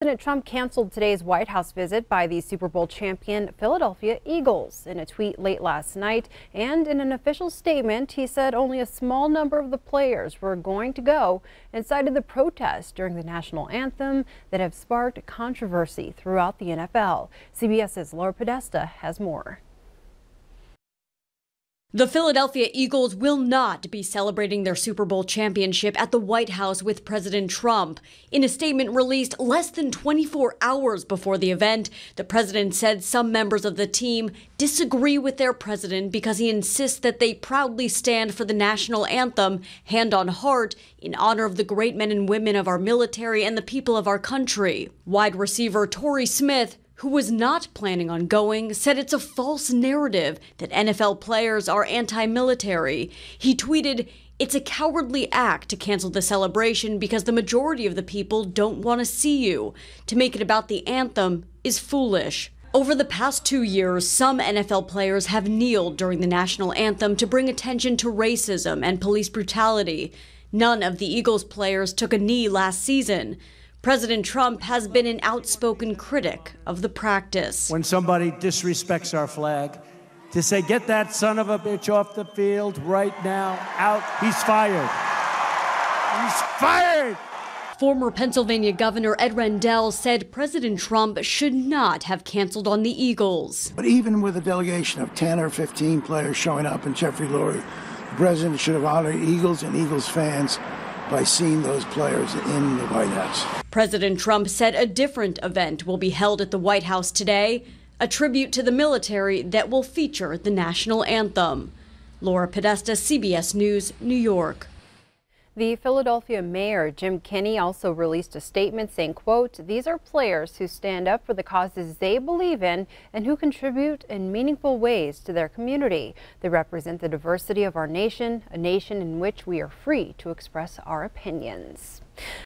President Trump canceled today's White House visit by the Super Bowl champion Philadelphia Eagles. In a tweet late last night and in an official statement, he said only a small number of the players were going to go and cited the protests during the national anthem that have sparked controversy throughout the NFL. CBS's Laura Podesta has more. The Philadelphia Eagles will not be celebrating their Super Bowl championship at the White House with President Trump. In a statement released less than 24 hours before the event, the president said some members of the team disagree with their president because he insists that they proudly stand for the national anthem, hand on heart, in honor of the great men and women of our military and the people of our country. Wide receiver Torrey Smith, who was not planning on going, said it's a false narrative that NFL players are anti-military. He tweeted, "It's a cowardly act to cancel the celebration because the majority of the people don't want to see you. To make it about the anthem is foolish." Over the past 2 years, some NFL players have kneeled during the national anthem to bring attention to racism and police brutality. None of the Eagles players took a knee last season. President Trump has been an outspoken critic of the practice. When somebody disrespects our flag, to say, "Get that son of a bitch off the field right now," out, he's fired. He's fired! Former Pennsylvania Governor Ed Rendell said President Trump should not have canceled on the Eagles. But even with a delegation of 10 or 15 players showing up in Jeffrey Lurie, the president should have honored Eagles and Eagles fans by seeing those players in the White House. President Trump said a different event will be held at the White House today, a tribute to the military that will feature the national anthem. Laura Podesta, CBS News, New York. The Philadelphia mayor, Jim Kenney, also released a statement saying, quote, "These are players who stand up for the causes they believe in and who contribute in meaningful ways to their community. They represent the diversity of our nation, a nation in which we are free to express our opinions."